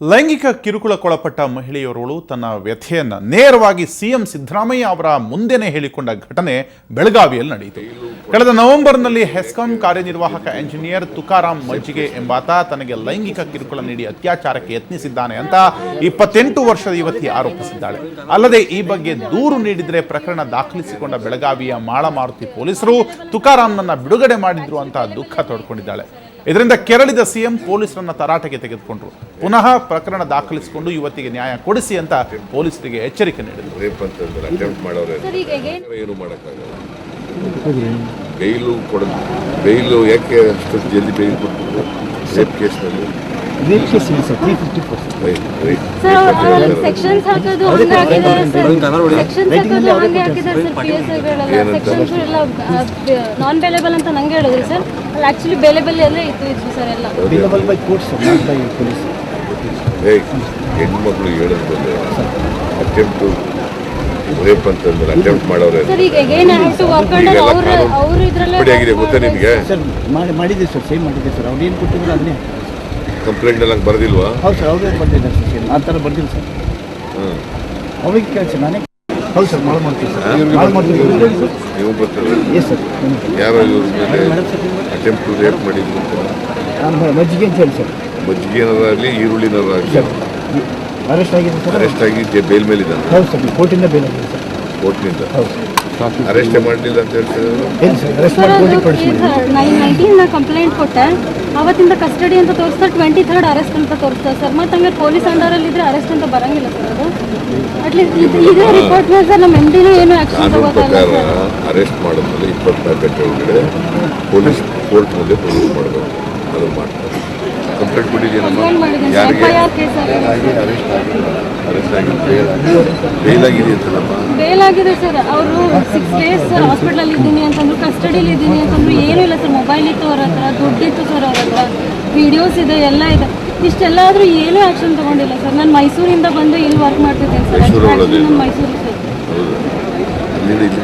ಲೈಂಗಿಕ ಕಿರುಕುಳಕ್ಕೊಳಪಟ್ಟ ಮಹಿಳೆಯೊರಳು ತನ್ನ ವ್ಯಥೆಯನ್ನು ನೇರವಾಗಿ ಸಿಎಂ ಸಿದ್ದರಾಮಯ್ಯ ಅವರ ಮುಂದೆನೇ ಹೇಳಿಕೊಂಡ ಘಟನೆ ಬೆಳಗಾವಿಯಲ್ಲಿ ನಡೆಯಿತು. ಕಳೆದ ನವೆಂಬರ್ನಲ್ಲಿ ಹೆಸ್ಕಾಂ ಕಾರ್ಯನಿರ್ವಾಹಕ ಎಂಜಿನಿಯರ್ ತುಕಾರಾಮ್ ಮಜ್ಜಿಗೆ ಎಂಬಾತ ತನಗೆ ಲೈಂಗಿಕ ಕಿರುಕುಳ ನೀಡಿ ಅತ್ಯಾಚಾರಕ್ಕೆ ಯತ್ನಿಸಿದ್ದಾನೆ ಅಂತ 28 ವರ್ಷದ ಯುವತಿ ಆರೋಪಿಸಿದ್ದಾಳೆ. ಅಲ್ಲದೆ ಈ ಬಗ್ಗೆ ದೂರು ನೀಡಿದರೆ ಪ್ರಕರಣ ದಾಖಲಿಸಿಕೊಂಡ ಬೆಳಗಾವಿಯ ಮಾಳಮಾರುತಿ ಪೊಲೀಸರು ತುಕಾರಾಮ್ನನ್ನ ಬಿಡುಗಡೆ ಮಾಡಿದ್ರು ಅಂತ ದುಃಖ ತೋಡ್ಕೊಂಡಿದ್ದಾಳೆ. ಇದರಿಂದ ಕೆರಳಿದ ಸಿಎಂ ಪೊಲೀಸರನ್ನ ತರಾಟೆಗೆ ತೆಗೆದುಕೊಂಡ್ರು. ಪುನಃ ಪ್ರಕರಣ ದಾಖಲಿಸಿಕೊಂಡು ಯುವತಿಗೆ ನ್ಯಾಯ ಕೊಡಿಸಿ ಅಂತ ಪೊಲೀಸರಿಗೆ ಎಚ್ಚರಿಕೆ ನೀಡಿದರು. ಬೇಲು ಯಾಕೆ ಅಷ್ಟು ಜಲ್ದಿ ಬೇಲ್ ಕೊಡ್ತಿದ್ರು? ರೇಪ್ ಕೇಸ್ನಲ್ಲಿ ನಾನ್ ಬೇಲೆಬಲ್ ಅಂತ ನಂಗೆ ಹೇಳಿದ್ರಿ ಸರ್. ಆಕ್ಚುಲಿ ಬೇಲೆಬಲ್ ಎಲ್ಲ ಇತ್ತು ಸರ್. ಎಲ್ಲ ಹೆಣ್ಮಕ್ಳು ಹೇಳಿದ್ಮೇಲೆ ಅಟೆಂಪ್ಟ್ ರೇಪ್ ಅಂತಂದ್ರೆ ಅಟೆಂಪ್ಟ್ ಮಾಡೋರೆ ಆಗಿದೆ ಗೊತ್ತಾ ನಿಮಗೆ? ಮಾಡಿದ್ದೆ ಸರ್, ಸೇಮ್ ಮಾಡಿದ್ದೆ ಸರ್. ಅವ್ರು ಏನು ಕೊಟ್ಟಿದ್ರು ಅದನ್ನೇ ಕಂಪ್ಲೇಂಟ್ ಎಲ್ಲ ಬರ್ದಿಲ್ವಾ? ಹೌದು ಸರ್, ಅವ್ರಿಗೆ ಬರ್ದಿದ್ದಾರೆ ಸರ್. ಸೇಮ್ ಆ ಥರ ಬರ್ದಿಲ್ಲ ಸರ್. ಅವ್ರಿಗೆ ಕೇಳಿ ನಾನೇ ಹೌದು ಸರ್ ಮಾಡು ಮಾಡ್ತೀವಿ ಸರ್. ನೀವು ಬರ್ತಾರೆ ಎಸ್ ಸರ್. ಯಾರೋ ಇವ್ರ ಮೇಲೆ ಅಟೆಂಪ್ಟ್ ರೇಪ್ ಮಾಡಿದ್ರು ಅಂತ ಮಜ್ಜಿಗೆ ಅಂತ ಹೇಳಿ ಸರ್. ಮಜ್ಜಿಗೆ ಏನಾರಾಗಲಿ ಈರುಳ್ಳಿನಾರ ಆಗಲಿ ಅರೆಸ್ಟ್ ಆಗಿದೆ ಸರ್. ಅರೆಸ್ಟ್ ಆಗಿ ಬೇಲ್ ಮೇಲೆ ಇದ್ದಾನೆ. ಹೌದು ಸರ್, ಕೋರ್ಟಿಂದ ಬೇಲ್ ಆಗಿದೆ ಸರ್. ಕೋರ್ಟ್ನಿಂದ ಹೌದು ಅರೆಸ್ಟ್ ಮಾಡಲಿಲ್ಲ ಅಂತ ಹೇಳ್ತಾರೆ. ಏನು ಸರ್, ಅರೆಸ್ಟ್ ಮಾಡಿ ಕೋರ್ಟಿಗೆ ಕಳಿಸ್ತಾರೆ. 19 ಕಂಪ್ಲೇಂಟ್ ಕೊಟ್ಟೆ, ಅವತ್ತಿಂದ ಕಸ್ಟಡಿ ಅಂತ ತೋರಿಸ್ತಾರೆ. 23rd ಅರೆಸ್ಟ್ ಅಂತ ತೋರಿಸ್ತಾರೆ ಸರ್. ಮತ್ತೆ ಹಂಗೆ ಪೊಲೀಸ್ ಅಂಡರಲ್ಲಿ ಇದ್ರೆ ಅರೆಸ್ಟ್ ಅಂತ ಬರಂಗಿಲ್ಲ ಸರ್. ಅದು ಅಟ್ಲೀಸ್ಟ್ ಇದೇ ರಿಪೋರ್ಟ್ ಮೇಲೆ ಸರ್ ನಮ್ಮ ಎಂಡಿನೂ ಏನು ಆಕ್ಷನ್ ಕಾನೂನು ಪ್ರಕಾರ ಅರೆಸ್ಟ್ ಮಾಡಿದ್ಮೇಲೆ 24 ಗಂಟೆ ಒಳಗಡೆ ಪೊಲೀಸ್ ಕೋರ್ಟ್ ಮುಂದೆ ಪ್ರೊಡ್ಯೂಸ್ ಮಾಡಬೇಕು. ಅದು ಮಾಡ್ತಾರೆ. ಕಂಪ್ಲೇಂಟ್ ಕೊಟ್ಟಿದ್ದೀನಮ್ಮ. ಯಾರಿಗೆ ಅರೆಸ್ಟ್ ಆಗಿದೆ ಬೇಲ್ ಆಗಿದೆ ಅಂತಲ್ಲಮ್ಮ? ಬೇಲ್ ಆಗಿದೆ ಸರ್. ಅವರು 6 days ಸರ್ ಹಾಸ್ಪಿಟಲ್ ಇದ್ದೀನಿ ಅಂತಂದ್ರು, ಕಸ್ಟಡಿಲಿ ಇದ್ದೀನಿ ಅಂತಂದ್ರು. ಏನೂ ಇಲ್ಲ ಸರ್. ಮೊಬೈಲ್ ಇತ್ತು ಅವ್ರ ಹತ್ರ, ದುಡ್ಡಿತ್ತು ಸರ್ ಅವ್ರ ಹತ್ರ, ವಿಡಿಯೋಸ್ ಇದೆ, ಎಲ್ಲ ಇದೆ. ಇಷ್ಟೆಲ್ಲ ಆದರೂ ಏನೂ ಆ್ಯಕ್ಷನ್ ತೊಗೊಂಡಿಲ್ಲ ಸರ್. ನಾನು ಮೈಸೂರಿಂದ ಬಂದು ಇಲ್ಲಿ ವರ್ಕ್ ಮಾಡ್ತಿದ್ದೇನೆ ಸರ್. ನಾನು ಮೈಸೂರು ಸರ್. ಅಲ್ಲಿಂದ ಇಲ್ಲಿ